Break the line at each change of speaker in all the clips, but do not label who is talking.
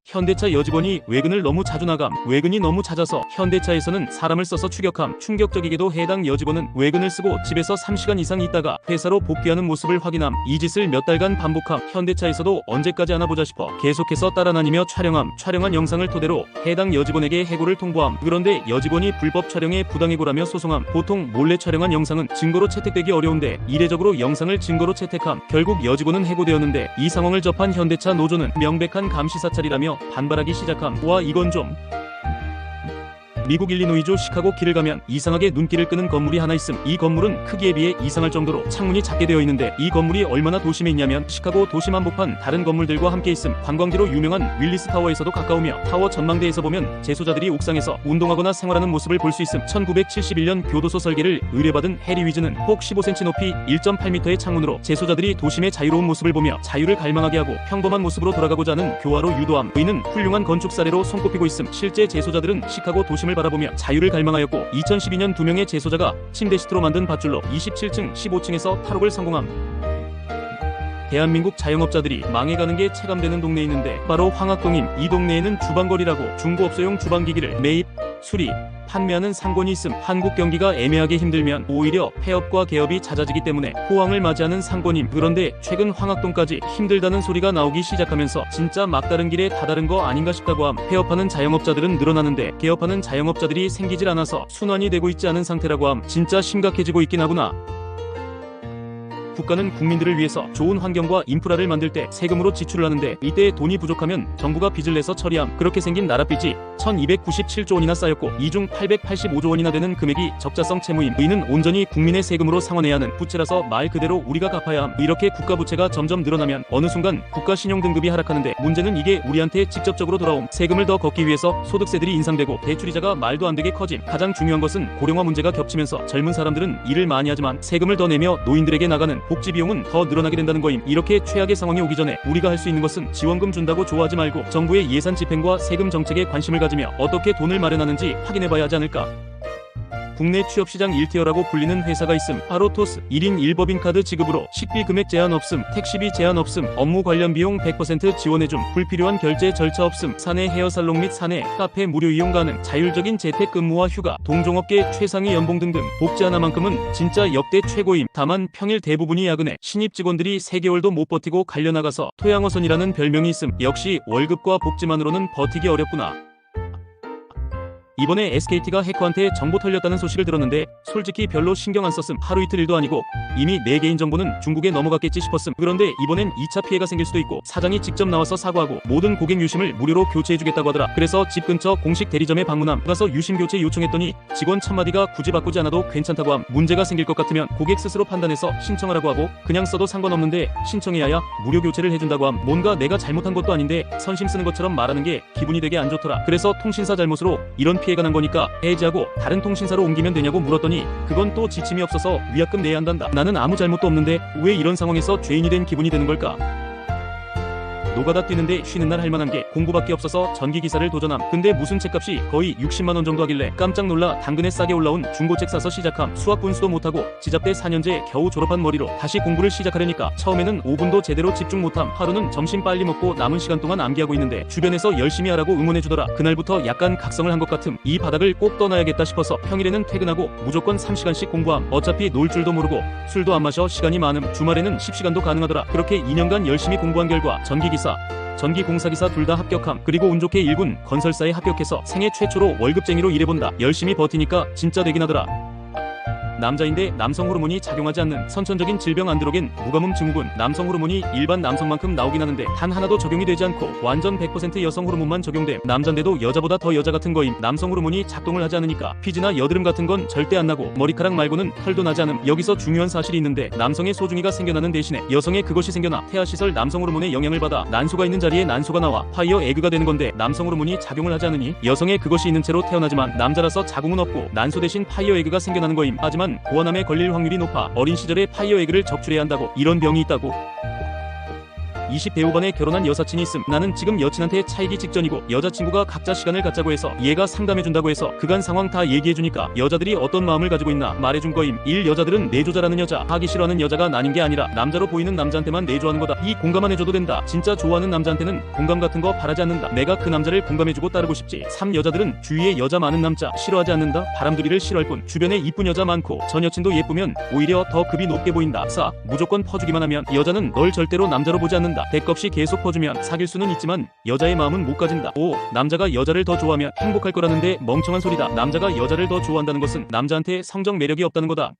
현대차 여직원이 외근을 너무 자주 나감. 외근이 너무 잦아서 현대차에서는 사람을 써서 추격함. 충격적이게도 해당 여직원은 외근을 쓰고 집에서 3시간 이상 있다가 회사로 복귀하는 모습을 확인함. 이 짓을 몇 달간 반복함. 현대차에서도 언제까지 하나 보자 싶어 계속해서 따라다니며 촬영함. 촬영한 영상을 토대로 해당 여직원에게 해고를 통보함. 그런데 여직원이 불법 촬영에 부당해고라며 소송함. 보통 몰래 촬영한 영상은 증거로 채택되기 어려운데 이례적으로 영상을 증거로 채택함. 결국 여직원은 해고되었는데 이 상황을 접한 현대차 노조는 명백한 감시사찰이라며 반발하기 시작함. 와, 이건 좀... 미국 일리노이주 시카고 길을 가면 이상하게 눈길을 끄는 건물이 하나 있음. 이 건물은 크기에 비해 이상할 정도로 창문이 작게 되어 있는데 이 건물이 얼마나 도심에 있냐면 시카고 도심 한복판 다른 건물들과 함께 있음. 관광지로 유명한 윌리스 타워에서도 가까우며 타워 전망대에서 보면 재소자들이 옥상에서 운동하거나 생활하는 모습을 볼 수 있음. 1971년 교도소 설계를 의뢰받은 해리 위즈는 폭 15cm 높이 1.8m의 창문으로 재소자들이 도심의 자유로운 모습을 보며 자유를 갈망하게 하고 평범한 모습으로 돌아가고자 하는 교화로 유도함. 이는 훌륭한 건축 사례로 손꼽히고 있음. 실제 재소자들은 시카고 도심을 바라보며 자유를 갈망하였고 2012년 2명의 재소자가 침대 시트로 만든 밧줄로 27층, 15층에서 탈옥을 성공함. 대한민국 자영업자들이 망해가는 게 체감되는 동네에 있는데 바로 황학동임. 이 동네에는 주방거리라고 중고업소용 주방기기를 매입, 수리, 판매하는 상권이 있음. 한국 경기가 애매하게 힘들면 오히려 폐업과 개업이 잦아지기 때문에 호황을 맞이하는 상권임. 그런데 최근 황학동까지 힘들다는 소리가 나오기 시작하면서 진짜 막다른 길에 다다른 거 아닌가 싶다고 함. 폐업하는 자영업자들은 늘어나는데 개업하는 자영업자들이 생기질 않아서 순환이 되고 있지 않은 상태라고 함. 진짜 심각해지고 있긴 하구나. 국가는 국민들을 위해서 좋은 환경과 인프라를 만들 때 세금으로 지출을 하는데 이때 돈이 부족하면 정부가 빚을 내서 처리함. 그렇게 생긴 나랏빚이 1297조 원이나 쌓였고 이 중 885조 원이나 되는 금액이 적자성 채무임. 이는 온전히 국민의 세금으로 상환해야 하는 부채라서 말 그대로 우리가 갚아야 함. 이렇게 국가 부채가 점점 늘어나면 어느 순간 국가 신용 등급이 하락하는데 문제는 이게 우리한테 직접적으로 돌아옴. 세금을 더 걷기 위해서 소득세들이 인상되고 대출이자가 말도 안 되게 커짐. 가장 중요한 것은 고령화 문제가 겹치면서 젊은 사람들은 일을 많이 하지만 세금을 더 내며 노인들에게 나가는 복지 비용은 더 늘어나게 된다는 거임. 이렇게 최악의 상황이 오기 전에 우리가 할 수 있는 것은 지원금 준다고 좋아하지 말고 정부의 예산 집행과 세금 정책에 관심을 가지며 어떻게 돈을 마련하는지 확인해봐야 하지 않을까. 국내 취업시장 1티어라고 불리는 회사가 있음. 바로 토스. 1인 1법인 카드 지급으로 식비 금액 제한 없음. 택시비 제한 없음. 업무 관련 비용 100% 지원해줌. 불필요한 결제 절차 없음. 사내 헤어살롱 및 사내 카페 무료 이용 가능. 자율적인 재택근무와 휴가, 동종업계 최상위 연봉 등등 복지 하나만큼은 진짜 역대 최고임. 다만 평일 대부분이 야근해 신입 직원들이 3개월도 못 버티고 갈려나가서 토양어선이라는 별명이 있음. 역시 월급과 복지만으로는 버티기 어렵구나. 이번에 SKT가 해커한테 정보 털렸다는 소식을 들었는데 솔직히 별로 신경 안 썼음. 하루 이틀 일도 아니고 이미 내 개인 정보는 중국에 넘어갔겠지 싶었음. 그런데 이번엔 2차 피해가 생길 수도 있고 사장이 직접 나와서 사과하고 모든 고객 유심을 무료로 교체해주겠다고 하더라. 그래서 집 근처 공식 대리점에 방문함. 가서 유심 교체 요청했더니 직원 1000마디가 굳이 바꾸지 않아도 괜찮다고 함. 문제가 생길 것 같으면 고객 스스로 판단해서 신청하라고 하고 그냥 써도 상관없는데 신청해야야 무료 교체를 해준다고 함. 뭔가 내가 잘못한 것도 아닌데 선심 쓰는 것처럼 말하는 게 기분이 되게 안 좋더라. 그래서 통신사 잘못으로 이런 피해가 난 거니까 해지하고 다른 통신사로 옮기면 되냐고 물었더니 그건 또 지침이 없어서 위약금 내야 한단다. 나는 아무 잘못도 없는데 왜 이런 상황에서 죄인이 된 기분이 드는 걸까? 노가다 뛰는데 쉬는 날 할만한 게 공부밖에 없어서 전기기사를 도전함. 근데 무슨 책값이 거의 60만원 정도 하길래 깜짝 놀라 당근에 싸게 올라온 중고책 사서 시작함. 수학 분수도 못하고 지잡대 4년제 겨우 졸업한 머리로 다시 공부를 시작하려니까 처음에는 5분도 제대로 집중 못함. 하루는 점심 빨리 먹고 남은 시간 동안 암기하고 있는데 주변에서 열심히 하라고 응원해주더라. 그날부터 약간 각성을 한 것 같음. 이 바닥을 꼭 떠나야겠다 싶어서 평일에는 퇴근하고 무조건 3시간씩 공부함. 어차피 놀 줄도 모르고 술도 안 마셔 시간이 많음. 주말에는 10시간도 가능하더라. 그렇게 2년간 열심히 공부한 결과 전기기사, 전기공사기사 둘 다 합격함. 그리고 운 좋게 1군 건설사에 합격해서 생애 최초로 월급쟁이로 일해본다. 열심히 버티니까 진짜 되긴 하더라. 남자인데 남성 호르몬이 작용하지 않는 선천적인 질병 안드로겐 무가뭄 증후군. 남성 호르몬이 일반 남성만큼 나오긴 하는데 단 하나도 적용이 되지 않고 완전 100% 여성 호르몬만 적용됨. 남잔데도 여자보다 더 여자 같은 거임. 남성 호르몬이 작동을 하지 않으니까 피지나 여드름 같은 건 절대 안 나고 머리카락 말고는 털도 나지 않음. 여기서 중요한 사실이 있는데 남성의 소중이가 생겨나는 대신에 여성의 그것이 생겨나 태아시설 남성 호르몬의 영향을 받아 난소가 있는 자리에 난소가 나와 파이어 에그가 되는 건데 남성 호르몬이 작용을 하지 않으니 여성의 그것이 있는 채로 태어나지만 남자라서 자궁은 없고 난소 대신 파이어 에그가 생겨나는 거임. 하지만 고환암에 걸릴 확률이 높아 어린 시절에 파이어 에그를 적출해야 한다고. 이런 병이 있다고. 20대 후반에 결혼한 여사친이 있음. 나는 지금 여친한테 차이기 직전이고 여자친구가 각자 시간을 갖자고 해서 얘가 상담해준다고 해서 그간 상황 다 얘기해주니까 여자들이 어떤 마음을 가지고 있나 말해준 거임. 1. 여자들은 내조자라는 여자, 하기 싫어하는 여자가 나뉜 게 아니라 남자로 보이는 남자한테만 내조하는 거다. 2. 공감만 해줘도 된다. 진짜 좋아하는 남자한테는 공감 같은 거 바라지 않는다. 내가 그 남자를 공감해주고 따르고 싶지. 3. 여자들은 주위에 여자 많은 남자 싫어하지 않는다. 바람둥이를 싫어할 뿐 주변에 이쁜 여자 많고 전 여친도 예쁘면 오히려 더 급이 높게 보인다. 4. 무조건 퍼주기만 하면 여자는 널 절대로 남자로 보지 않는다. 대껍없이 계속 퍼주면 사귈 수는 있지만 여자의 마음은 못 가진다. 5. 남자가 여자를 더 좋아하면 행복할 거라는데 멍청한 소리다. 남자가 여자를 더 좋아한다는 것은 남자한테 성적 매력이 없다는 거다.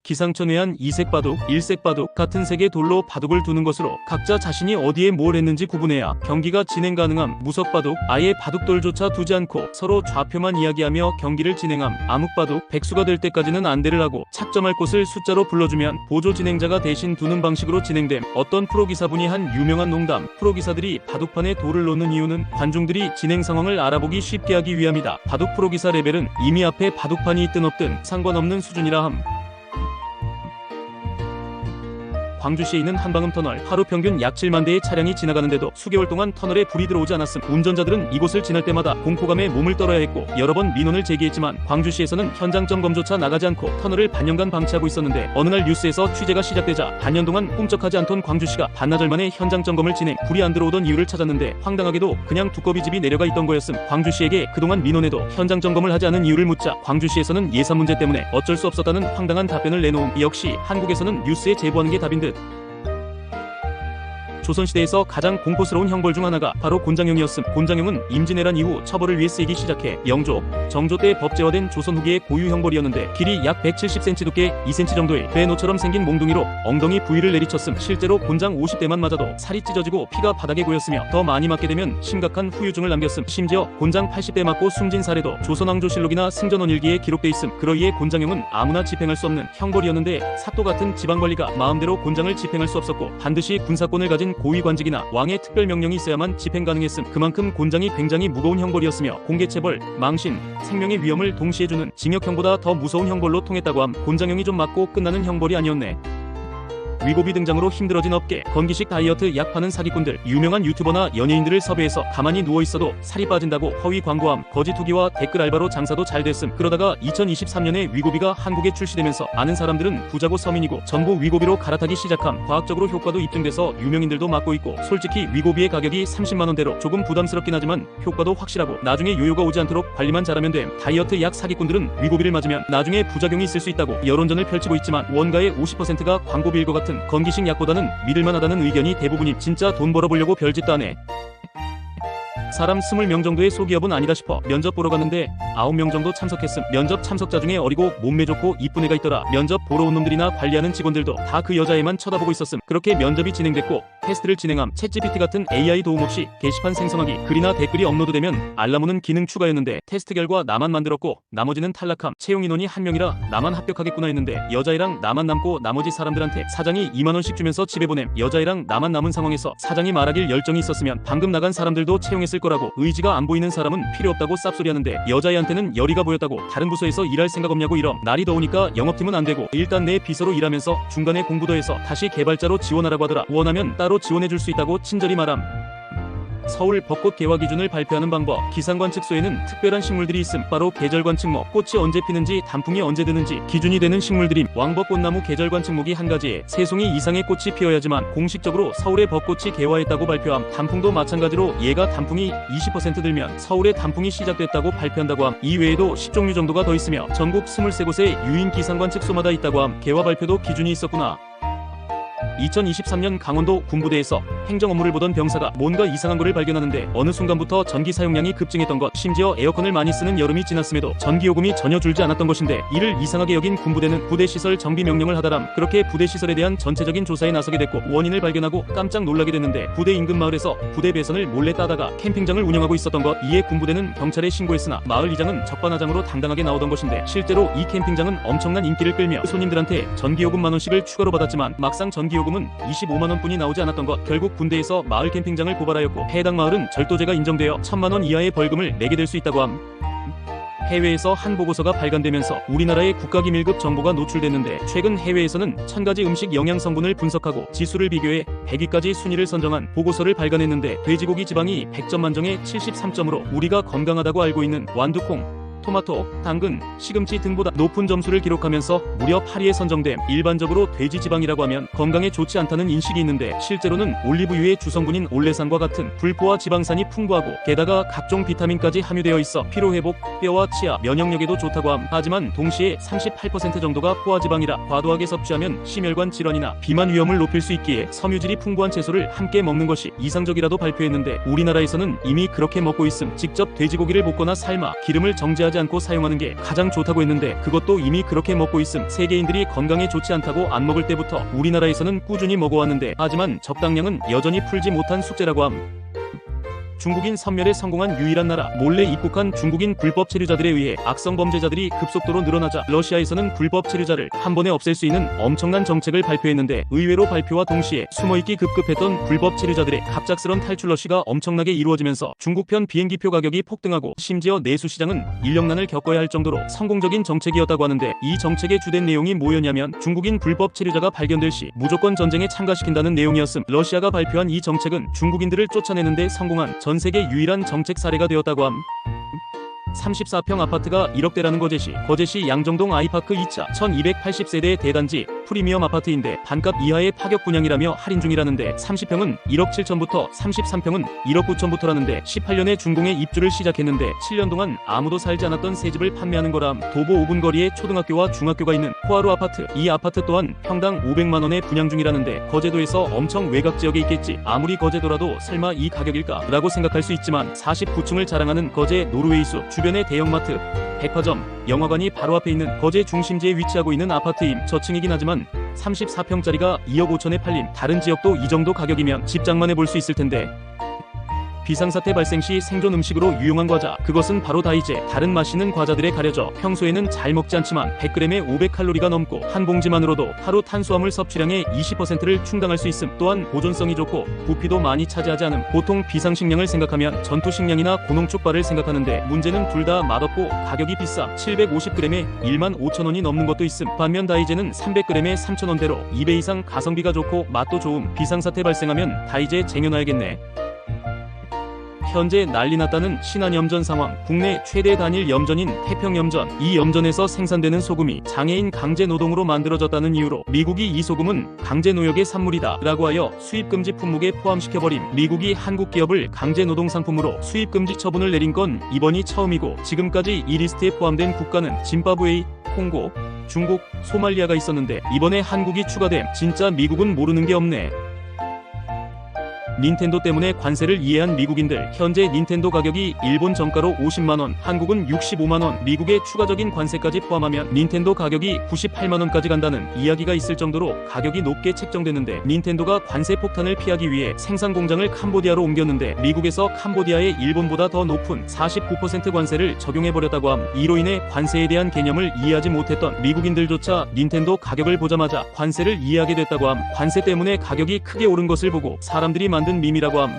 기상천외한 이색 바둑, 일색 바둑 같은 색의 돌로 바둑을 두는 것으로 각자 자신이 어디에 뭘 했는지 구분해야 경기가 진행 가능함. 무석 바둑, 아예 바둑돌조차 두지 않고 서로 좌표만 이야기하며 경기를 진행함. 암흑 바둑, 백수가 될 때까지는 안대를 하고 착점할 곳을 숫자로 불러주면 보조 진행자가 대신 두는 방식으로 진행됨. 어떤 프로기사분이 한 유명한 농담, 프로기사들이 바둑판에 돌을 놓는 이유는 관중들이 진행 상황을 알아보기 쉽게 하기 위함이다. 바둑 프로기사 레벨은 이미 앞에 바둑판이 있든 없든 상관없는 수준이라 함. 광주시에 있는 한방음 터널, 하루 평균 약 7만 대의 차량이 지나가는데도 수개월 동안 터널에 불이 들어오지 않았음. 운전자들은 이곳을 지날 때마다 공포감에 몸을 떨어야 했고 여러 번 민원을 제기했지만 광주시에서는 현장 점검조차 나가지 않고 터널을 반년간 방치하고 있었는데 어느 날 뉴스에서 취재가 시작되자 반년 동안 꿈쩍하지 않던 광주시가 반나절 만에 현장 점검을 진행. 불이 안 들어오던 이유를 찾았는데 황당하게도 그냥 두꺼비 집이 내려가 있던 거였음. 광주시에게 그동안 민원에도 현장 점검을 하지 않은 이유를 묻자 광주시에서는 예산 문제 때문에 어쩔 수 없었다는 황당한 답변을 내놓음. 역시 한국에서는 뉴스에 제보하는 게 답인 듯. 조선시대에서 가장 공포스러운 형벌 중 하나가 바로 곤장형이었음. 곤장형은 임진왜란 이후 처벌을 위해 쓰이기 시작해 영조, 정조 때 법제화된 조선 후기의 고유 형벌이었는데 길이 약 170cm, 두께 2cm 정도의 배노처럼 생긴 몽둥이로 엉덩이 부위를 내리쳤음. 실제로 곤장 50대만 맞아도 살이 찢어지고 피가 바닥에 고였으며 더 많이 맞게 되면 심각한 후유증을 남겼음. 심지어 곤장 80대 맞고 숨진 사례도 조선왕조실록이나 승전원일기에 기록돼 있음. 그러기에 곤장형은 아무나 집행할 수 없는 형벌이었는데 사또 같은 지방관리가 마음대로 곤장을 집행할 수 없었고 반드시 군사권을 가진 고위관직이나 왕의 특별 명령이 있어야만 집행 가능했음. 그만큼 곤장이 굉장히 무거운 형벌이었으며 공개체벌, 망신, 생명의 위험을 동시에 주는 징역형보다 더 무서운 형벌로 통했다고 함. 곤장형이 좀 맞고 끝나는 형벌이 아니었네. 위고비 등장으로 힘들어진 업계, 건기식 다이어트 약 파는 사기꾼들, 유명한 유튜버나 연예인들을 섭외해서 가만히 누워있어도 살이 빠진다고 허위 광고함. 거짓 후기와 댓글 알바로 장사도 잘 됐음. 그러다가 2023년에 위고비가 한국에 출시되면서 아는 사람들은 부자고 서민이고 전부 위고비로 갈아타기 시작함. 과학적으로 효과도 입증돼서 유명인들도 맞고 있고 솔직히 위고비의 가격이 30만원대로 조금 부담스럽긴 하지만 효과도 확실하고 나중에 요요가 오지 않도록 관리만 잘하면 됨. 다이어트 약 사기꾼들은 위고비를 맞으면 나중에 부작용이 있을 수 있다고 여론전을 펼치고 있지만 원가의 50%가 광고비일 것 같은 건기식 약보다는 믿을만하다는 의견이 대부분임. 진짜 돈 벌어보려고 별짓도 안 해. 사람 20명 정도의 소기업은 아니다 싶어 면접 보러 갔는데 9명 정도 참석했음. 면접 참석자 중에 어리고 몸매 좋고 이쁜 애가 있더라. 면접 보러 온 놈들이나 관리하는 직원들도 다 그 여자애만 쳐다보고 있었음. 그렇게 면접이 진행됐고 테스트를 진행함. 챗GPT 같은 AI 도움 없이 게시판 생성하기, 글이나 댓글이 업로드되면 알람 오는 기능 추가였는데 테스트 결과 나만 만들었고 나머지는 탈락함. 채용 인원이 1명이라 나만 합격하겠구나 했는데 여자애랑 나만 남고 나머지 사람들한테 사장이 2만원씩 주면서 집에 보냄. 여자애랑 나만 남은 상황에서 사장이 말하길 열정이 있었으면 방금 나간 사람들도 채용했을 거라고. 의지가 안 보이는 사람은 필요 없다고 쌉소리하는데 여자애한테는 열의가 보였다고 다른 부서에서 일할 생각 없냐고 이럼. 날이 더우니까 영업팀은 안 되고 일단 내 비서로 일하면서 중간에 공부도 해서 다시 개발자로 지원하라고 하더라. 원하면 따로 지원해줄 수 있다고 친절히 말함. 서울 벚꽃 개화 기준을 발표하는 방법. 기상관측소에는 특별한 식물들이 있음. 바로 계절관측목. 꽃이 언제 피는지 단풍이 언제 드는지 기준이 되는 식물들임. 왕벚꽃나무 계절관측목이 한 가지에 3송이 이상의 꽃이 피어야지만 공식적으로 서울의 벚꽃이 개화했다고 발표함. 단풍도 마찬가지로 얘가 단풍이 20% 들면 서울의 단풍이 시작됐다고 발표한다고 함. 이 외에도 10종류 정도가 더 있으며 전국 23곳의 유인 기상관측소마다 있다고 함. 개화 발표도 기준이 있었구나. 2023년 강원도 군부대에서 행정 업무를 보던 병사가 뭔가 이상한 거를 발견하는데 어느 순간부터 전기 사용량이 급증했던 것. 심지어 에어컨을 많이 쓰는 여름이 지났음에도 전기요금이 전혀 줄지 않았던 것인데 이를 이상하게 여긴 군부대는 부대시설 정비 명령을 하다람. 그렇게 부대시설에 대한 전체적인 조사에 나서게 됐고 원인을 발견하고 깜짝 놀라게 됐는데 부대 인근 마을에서 부대 배선을 몰래 따다가 캠핑장을 운영하고 있었던 것. 이에 군부대는 경찰에 신고했으나 마을 이장은 적반하장으로 당당하게 나오던 것인데 실제로 이 캠핑장은 엄청난 인기를 끌며 손님들한테 전기요금 만원씩을 추가로 받았지만 막상 전기요금은 25만원뿐이 나오지 않았던 것. 결국 군대에서 마을 캠핑장을 고발하였고 해당 마을은 절도죄가 인정되어 1000만원 이하의 벌금을 내게 될 수 있다고 함. 해외에서 한 보고서가 발간되면서 우리나라의 국가기밀급 정보가 노출됐는데, 최근 해외에서는 1000가지 음식 영양 성분을 분석하고 지수를 비교해 100위까지 순위를 선정한 보고서를 발간했는데, 돼지고기 지방이 100점 만점에 73점으로 우리가 건강하다고 알고 있는 완두콩, 토마토, 당근, 시금치 등보다 높은 점수를 기록하면서 무려 8위에 선정됨. 일반적으로 돼지 지방이라고 하면 건강에 좋지 않다는 인식이 있는데, 실제로는 올리브유의 주성분인 올레산과 같은 불포화 지방산이 풍부하고 게다가 각종 비타민까지 함유되어 있어 피로회복, 뼈와 치아, 면역력에도 좋다고 함. 하지만 동시에 38% 정도가 포화지방이라 과도하게 섭취하면 심혈관 질환이나 비만 위험을 높일 수 있기에 섬유질이 풍부한 채소를 함께 먹는 것이 이상적이라도 발표했는데, 우리나라에서는 이미 그렇게 먹고 있음. 직접 돼지고기를 볶거나 삶아 기름을 정제하지 않고 사용하는 게 가장 좋다고 했는데, 그것도 이미 그렇게 먹고 있음. 세계인들이 건강에 좋지 않다고 안 먹을 때부터 우리나라에서는 꾸준히 먹어왔는데, 하지만 적당량은 여전히 풀지 못한 숙제라고 함. 중국인 섬멸에 성공한 유일한 나라. 몰래 입국한 중국인 불법 체류자들에 의해 악성 범죄자들이 급속도로 늘어나자 러시아에서는 불법 체류자를 한 번에 없앨 수 있는 엄청난 정책을 발표했는데, 의외로 발표와 동시에 숨어있기 급급했던 불법 체류자들의 갑작스런 탈출 러시가 엄청나게 이루어지면서 중국편 비행기표 가격이 폭등하고 심지어 내수 시장은 인력난을 겪어야 할 정도로 성공적인 정책이었다고 하는데, 이 정책의 주된 내용이 뭐였냐면 중국인 불법 체류자가 발견될 시 무조건 전쟁에 참가시킨다는 내용이었음. 러시아가 발표한 이 정책은 중국인들을 쫓아내는데 성공한 전 세계 유일한 정책 사례가 되었다고 함. 34평 아파트가 1억대라는 거제시 양정동 아이파크 2차 1280세대 대단지 프리미엄 아파트인데, 반값 이하의 파격 분양이라며 할인 중이라는데, 30평은 1억 7천부터 33평은 1억 9천부터라는데 18년에 준공에 입주를 시작했는데 7년 동안 아무도 살지 않았던 새 집을 판매하는 거람. 도보 5분 거리에 초등학교와 중학교가 있는 포화로 아파트. 이 아파트 또한 평당 500만원에 분양 중이라는데, 거제도에서 엄청 외곽 지역에 있겠지. 아무리 거제도라도 설마 이 가격일까? 라고 생각할 수 있지만 49층을 자랑하는 거제 노르웨이숲 주변의 대형마트, 백화점, 영화관이 바로 앞에 있는 거제 중심지에 위치하고 있는 아파트임. 저층이긴 하지만 34평짜리가 2억 5천에 팔림. 다른 지역도 이 정도 가격이면 집장만 해볼 수 있을 텐데. 비상사태 발생 시 생존 음식으로 유용한 과자, 그것은 바로 다이제. 다른 맛있는 과자들에 가려져 평소에는 잘 먹지 않지만 100g에 500칼로리가 넘고 한 봉지만으로도 하루 탄수화물 섭취량의 20%를 충당할 수 있음. 또한 보존성이 좋고 부피도 많이 차지하지 않음. 보통 비상식량을 생각하면 전투식량이나 고농축발을 생각하는데, 문제는 둘 다 맛없고 가격이 비싸. 750g에 15,000원이 넘는 것도 있음. 반면 다이제는 300g에 3,000원대로 2배 이상 가성비가 좋고 맛도 좋음. 비상사태 발생하면 다이제 쟁여놔야겠네. 현재 난리 났다는 신안염전 상황. 국내 최대 단일 염전인 태평염전. 이 염전에서 생산되는 소금이 장애인 강제노동으로 만들어졌다는 이유로 미국이 이 소금은 강제노역의 산물이다 라고 하여 수입금지 품목에 포함시켜버림. 미국이 한국 기업을 강제노동 상품으로 수입금지 처분을 내린 건 이번이 처음이고, 지금까지 이 리스트에 포함된 국가는 짐바브웨이, 콩고, 중국, 소말리아가 있었는데 이번에 한국이 추가됨. 진짜 미국은 모르는 게 없네. 닌텐도 때문에 관세를 이해한 미국인들. 현재 닌텐도 가격이 일본 정가로 50만원, 한국은 65만원, 미국의 추가적인 관세까지 포함하면 닌텐도 가격이 98만원까지 간다는 이야기가 있을 정도로 가격이 높게 책정되는데, 닌텐도가 관세 폭탄을 피하기 위해 생산 공장을 캄보디아로 옮겼는데, 미국에서 캄보디아에 일본보다 더 높은 49% 관세를 적용해버렸다고 함. 이로 인해 관세에 대한 개념을 이해하지 못했던 미국인들조차 닌텐도 가격을 보자마자 관세를 이해하게 됐다고 함. 관세 때문에 가격이 크게 오른 것을 보고 사람들이 만든 밈이라고 함.